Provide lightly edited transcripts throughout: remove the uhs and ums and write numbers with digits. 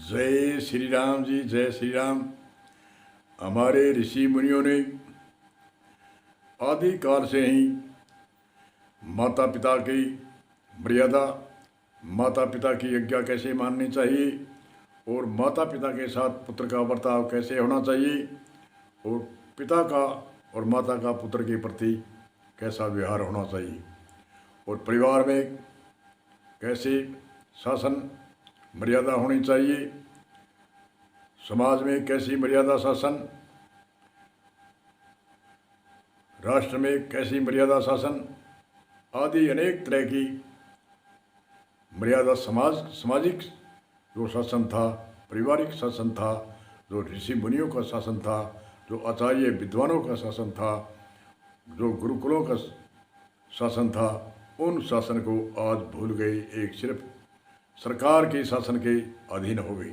जय श्री राम जी, जय श्री राम। हमारे ऋषि मुनियों ने आदिकाल से ही माता पिता की मर्यादा, माता पिता की आज्ञा कैसे माननी चाहिए और माता पिता के साथ पुत्र का बर्ताव कैसे होना चाहिए और पिता का और माता का पुत्र के प्रति कैसा व्यवहार होना चाहिए और परिवार में कैसे शासन मर्यादा होनी चाहिए, समाज में कैसी मर्यादा शासन, राष्ट्र में कैसी मर्यादा शासन आदि अनेक तरह की मर्यादा सामाजिक जो शासन था, पारिवारिक शासन था, जो ऋषि मुनियों का शासन था, जो आचार्य विद्वानों का शासन था, जो गुरुकुलों का शासन था, उन शासन को आज भूल गए। एक सिर्फ सरकार के शासन के अधीन हो गई।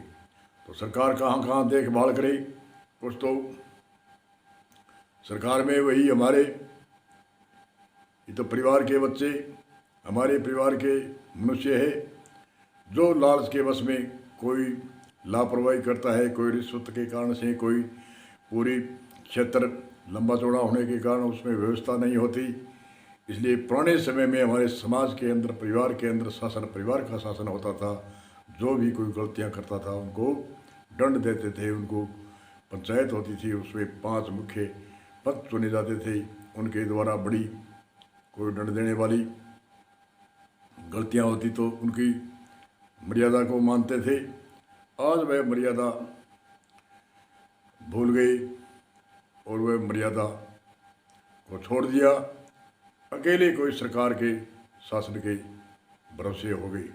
तो सरकार कहाँ कहाँ देखभाल करे। कुछ तो सरकार में वही हमारे ये तो परिवार के बच्चे, हमारे परिवार के मनुष्य है, जो लालच के वश में कोई लापरवाही करता है, कोई रिश्वत के कारण से, कोई पूरी क्षेत्र लंबा चौड़ा होने के कारण उसमें व्यवस्था नहीं होती। इसलिए पुराने समय में हमारे समाज के अंदर, परिवार के अंदर शासन, परिवार का शासन होता था। जो भी कोई गलतियां करता था उनको दंड देते थे। उनको पंचायत होती थी, उसमें 5 मुख्य पद चुने जाते थे, उनके द्वारा बड़ी कोई दंड देने वाली गलतियां होती तो उनकी मर्यादा को मानते थे। आज वह मर्यादा भूल गए और वह मर्यादा को छोड़ दिया। अकेले कोई सरकार के शासन के भरोसे हो गई।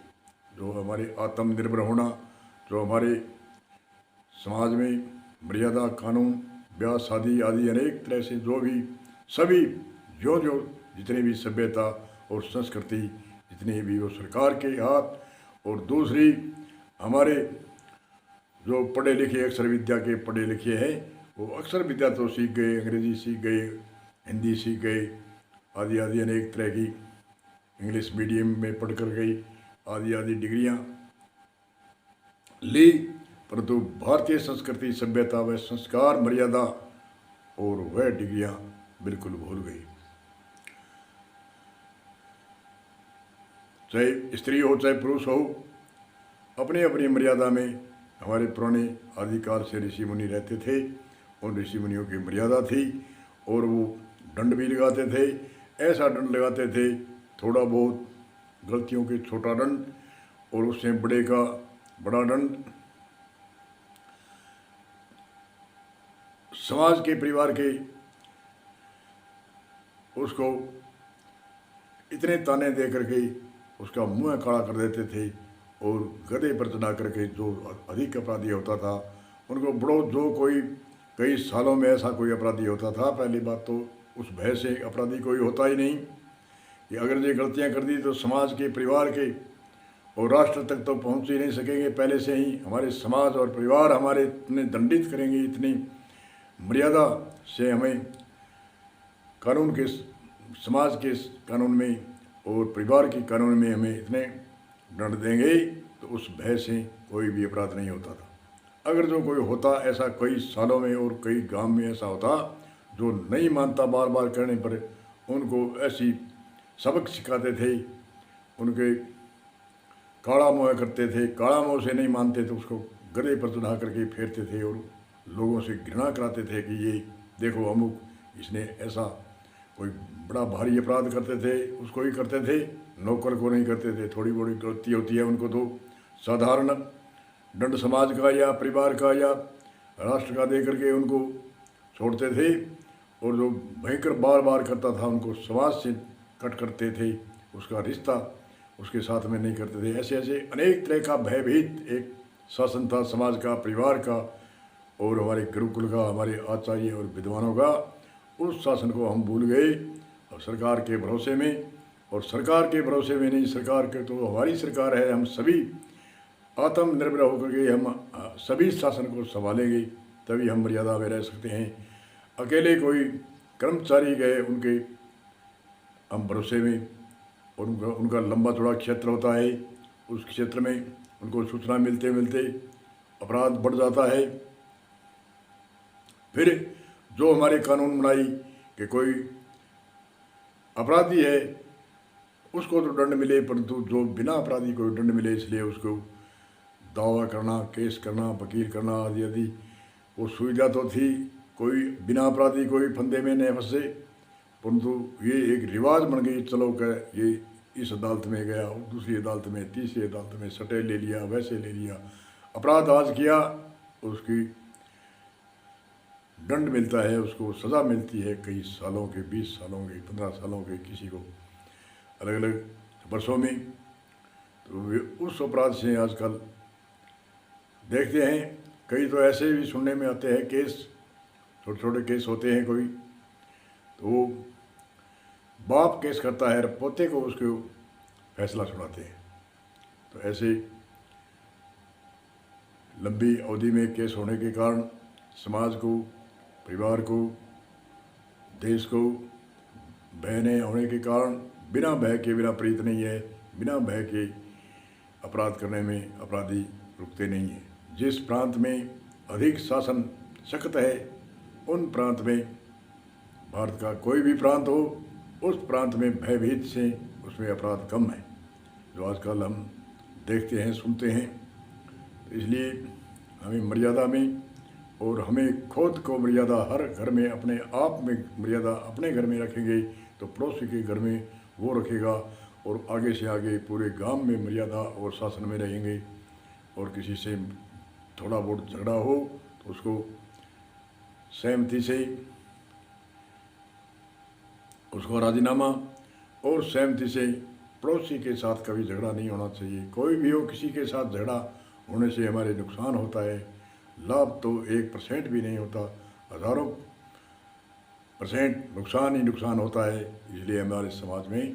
जो हमारे आत्मनिर्भर होना, जो हमारे समाज में मर्यादा, कानून, ब्याह, शादी आदि अनेक तरह से जो भी सभी जो जितनी भी सभ्यता और संस्कृति जितनी भी, वो सरकार के हाथ। और दूसरी हमारे जो पढ़े लिखे, अक्षर विद्या के पढ़े लिखे हैं, वो अक्षर विद्या तो सीख गए, अंग्रेजी सीख गए, हिंदी सीख गए, आदि आदि अनेक तरह की इंग्लिश मीडियम में पढ़ कर गई, आदि आदि डिग्रियां ली, परंतु भारतीय संस्कृति, सभ्यता व संस्कार, मर्यादा और वह डिग्रियां बिल्कुल भूल गई। चाहे स्त्री हो चाहे पुरुष हो, अपनी अपनी मर्यादा में हमारे पुराने आदिकाल से ऋषि मुनि रहते थे। उन ऋषि मुनियों की मर्यादा थी और वो दंड भी लगाते थे। ऐसा दंड लगाते थे, थोड़ा बहुत गलतियों के छोटा दंड और उससे बड़े का बड़ा दंड। समाज के, परिवार के उसको इतने ताने दे करके उसका मुंह काला कर देते थे और गधे पर चढ़ा करके जो अधिक अपराधी होता था उनको बड़ो, जो कोई कई सालों में ऐसा कोई अपराधी होता था, पहली बात तो उस भय से अपराधी कोई होता ही नहीं कि अगर ये गलतियां कर दी तो समाज के, परिवार के और राष्ट्र तक तो पहुंच ही नहीं सकेंगे। पहले से ही हमारे समाज और परिवार हमारे इतने दंडित करेंगे, इतनी मर्यादा से हमें कानून के, समाज के कानून में और परिवार के कानून में हमें इतने दंड देंगे, तो उस भय से कोई भी अपराध नहीं होता था। अगर जो कोई होता ऐसा कई सालों में और कई गांव में ऐसा होता जो नहीं मानता, बार बार करने पर उनको ऐसी सबक सिखाते थे, उनके काड़ा मुँह करते थे, काड़ा मुँह से नहीं मानते तो उसको गधे पर चढ़ा करके फेरते थे और लोगों से घृणा कराते थे कि ये देखो अमुक, इसने ऐसा कोई बड़ा भारी अपराध करते थे उसको ही करते थे, नौकर को नहीं करते थे। थोड़ी बड़ी गलती होती है उनको तो साधारण दंड समाज का या परिवार का या राष्ट्र का दे करके उनको छोड़ते थे और जो भयंकर बार बार करता था उनको समाज से कट करते थे, उसका रिश्ता उसके साथ में नहीं करते थे। ऐसे ऐसे अनेक तरह का भयभीत एक शासन था समाज का, परिवार का और हमारे गुरुकुल का, हमारे आचार्य और विद्वानों का। उस शासन को हम भूल गए और सरकार के भरोसे में, और सरकार के भरोसे में नहीं, सरकार के तो हमारी सरकार है, हम सभी आत्मनिर्भर होकर के हम सभी शासन को संभालेंगे, तभी हम मर्यादा में रह सकते हैं। अकेले कोई कर्मचारी गए उनके हम भरोसे में, और उनका लंबा चौड़ा क्षेत्र होता है, उस क्षेत्र में उनको सूचना मिलते मिलते अपराध बढ़ जाता है। फिर जो हमारे कानून बनाई कि कोई अपराधी है उसको तो दंड मिले, परंतु जो बिना अपराधी को दंड मिले, इसलिए उसको दावा करना, केस करना, वकील करना आदि आदि वो सुविधा तो थी, कोई बिना अपराधी कोई फंदे में नहीं फंसे। परंतु ये एक रिवाज बन गई, चलो कह ये इस अदालत में गया, दूसरी अदालत में, तीसरी अदालत में सटे ले लिया, वैसे ले लिया, अपराध आज किया उसकी दंड मिलता है, उसको सज़ा मिलती है कई सालों के, 20 सालों के, 15 सालों के, किसी को अलग अलग वर्षों में। तो वे उस अपराध से आजकल देखते हैं कई तो ऐसे भी सुनने में आते हैं केस, छोटे छोटे केस होते हैं कोई, तो वो बाप केस करता है, पोते को उसको फैसला सुनाते हैं। तो ऐसे लंबी अवधि में केस होने के कारण समाज को, परिवार को, देश को भय नहीं होने के कारण बिना भय के, बिना प्रीत नहीं है, बिना भय के अपराध करने में अपराधी रुकते नहीं हैं। जिस प्रांत में अधिक शासन सख्त है उन प्रांत में, भारत का कोई भी प्रांत हो, उस प्रांत में भयभीत से उसमें अपराध कम है, जो आजकल हम देखते हैं, सुनते हैं। तो इसलिए हमें मर्यादा में, और हमें खुद को मर्यादा हर घर में, अपने आप में मर्यादा अपने घर में रखेंगे तो पड़ोसी के घर में वो रखेगा, और आगे से आगे पूरे गांव में मर्यादा और शासन में रहेंगे। और किसी से थोड़ा बहुत झगड़ा हो तो उसको सहमति से, उसको राजीनामा और सहमति से, पड़ोसी के साथ कभी झगड़ा नहीं होना चाहिए। कोई भी हो, किसी के साथ झगड़ा होने से हमारे नुकसान होता है, लाभ तो 1% भी नहीं होता, हज़ारों % नुकसान ही नुकसान होता है। इसलिए हमारे समाज में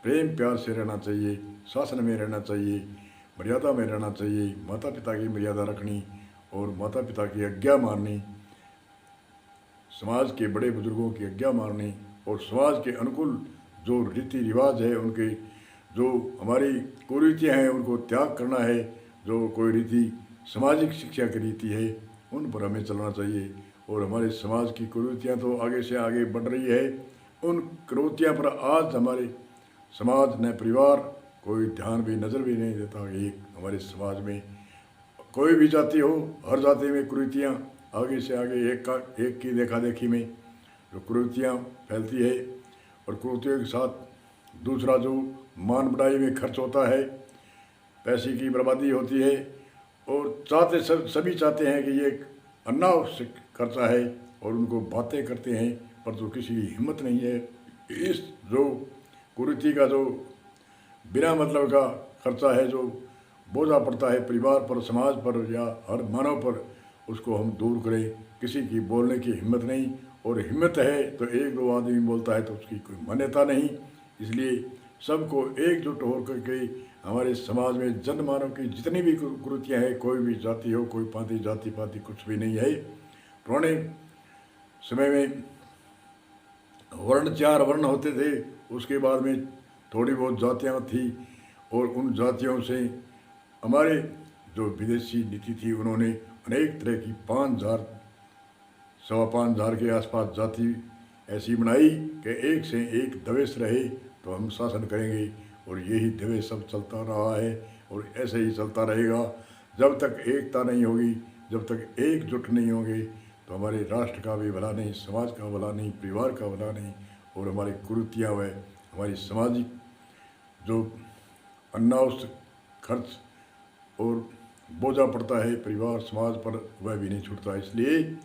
प्रेम प्यार से रहना चाहिए, शासन में रहना चाहिए, मर्यादा में रहना चाहिए, माता पिता की मर्यादा रखनी और माता पिता की आज्ञा माननी, समाज के बड़े बुजुर्गों की आज्ञा माननी, और समाज के अनुकूल जो रीति रिवाज है, उनके जो हमारी कुरीतियाँ हैं उनको त्याग करना है। जो कोई रीति सामाजिक शिक्षा की रीति है उन पर हमें चलना चाहिए। और हमारे समाज की कुरीतियाँ तो आगे से आगे बढ़ रही है, उन कुरीतियाँ पर आज हमारे समाज न परिवार कोई ध्यान भी, नज़र भी नहीं देता। एक हमारे समाज में कोई भी जाति हो, हर जाति में कुरीतियाँ आगे से आगे, एक की देखा देखी में जो कुरीतियाँ फैलती है, और कुरीतियों के साथ दूसरा जो मान बढ़ाई में खर्च होता है, पैसे की बर्बादी होती है, और सभी चाहते हैं कि ये अनावश्यक खर्चा है, और उनको बातें करते हैं पर तो किसी की हिम्मत नहीं है। इस जो कुरीति का जो बिना मतलब का खर्चा है, जो बोझा पड़ता है परिवार पर, समाज पर या हर मानव पर, उसको हम दूर करें। किसी की बोलने की हिम्मत नहीं, और हिम्मत है तो एक दो आदमी बोलता है तो उसकी कोई मान्यता नहीं। इसलिए सबको एकजुट होकर के हमारे समाज में जनमानव की जितनी भी कुरीतियाँ हैं, कोई भी जाति हो, कोई पाति, जाति पाति कुछ भी नहीं है। पुराने समय में वर्ण 4 वर्ण होते थे, उसके बाद में थोड़ी बहुत जातियाँ थी, और उन जातियों से हमारे जो विदेशी नीति थी, उन्होंने अनेक तरह की 5000 सवा 5000 के आसपास जाति ऐसी बनाई कि एक से एक दवेश रहे तो हम शासन करेंगे। और यही दवेश सब चलता रहा है, और ऐसे ही चलता रहेगा जब तक एकता नहीं होगी, जब तक एकजुट नहीं होंगे, तो हमारे राष्ट्र का भी भला नहीं, समाज का भला नहीं, परिवार का भला नहीं। और हमारी कुरीतियाँ व हमारी सामाजिक जो अनावश्यक खर्च और बोझा पड़ता है परिवार समाज पर, वह भी नहीं छूटता। इसलिए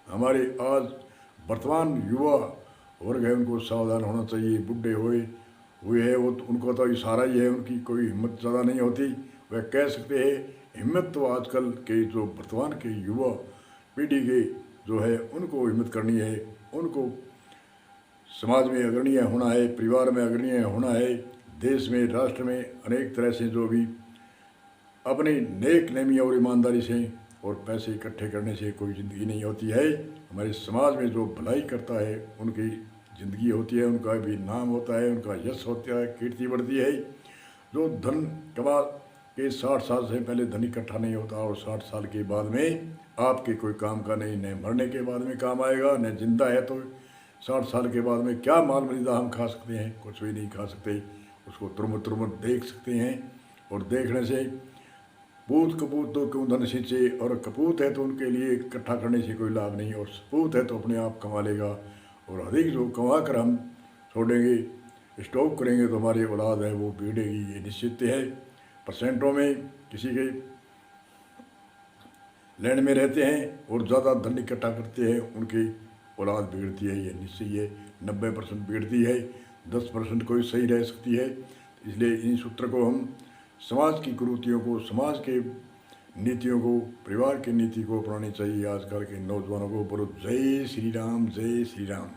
हमारे आज वर्तमान युवा वर्ग है, उनको सावधान होना चाहिए। बुढ़े हुए हैं वो तो उनको तो इशारा ही है, उनकी कोई हिम्मत ज़्यादा नहीं होती। वह कह सकते हैं, हिम्मत तो आजकल के जो वर्तमान के युवा पीढ़ी के जो है उनको हिम्मत करनी है, उनको समाज में अग्रणीय होना है, परिवार में अग्रणीय होना है, देश में, राष्ट्र में अनेक तरह से जो भी अपनी नेक नेमी और ईमानदारी से और पैसे इकट्ठे करने से कोई ज़िंदगी नहीं होती है। हमारे समाज में जो भलाई करता है उनकी ज़िंदगी होती है, उनका भी नाम होता है, उनका यश होता है, कीर्ति बढ़ती है। जो धन कमा कि 60 साल से पहले धन इकट्ठा नहीं होता और 60 साल के बाद में आपके कोई काम का नहीं, न मरने के बाद में काम आएगा, न जिंदा है तो 60 साल के बाद में क्या माल मरीदा हम खा सकते हैं, कुछ भी नहीं खा सकते। उसको तुरमत तुरमत देख सकते हैं, और देखने से पूत कपूत तो क्यों धन सींचे, और कपूत है तो उनके लिए इकट्ठा करने से कोई लाभ नहीं, और सपूत है तो अपने आप कमा लेगा। और अधिक जो कमा कर हम छोड़ेंगे, स्टॉक करेंगे तो हमारी औलाद है वो बिगड़ेगी, ये निश्चित है। परसेंटों में किसी के लैंड में रहते हैं और ज़्यादा धन इकट्ठा करते हैं, उनकी औलाद बिगड़ती है, ये निश्चय है। 90% बिगड़ती है, 10% कोई सही रह सकती है। इसलिए इन सूत्र को हम समाज की कुरीतियों को, समाज के नीतियों को, परिवार की नीति को अपनानी चाहिए आजकल के नौजवानों को। बोलो जय श्री राम, जय श्री राम।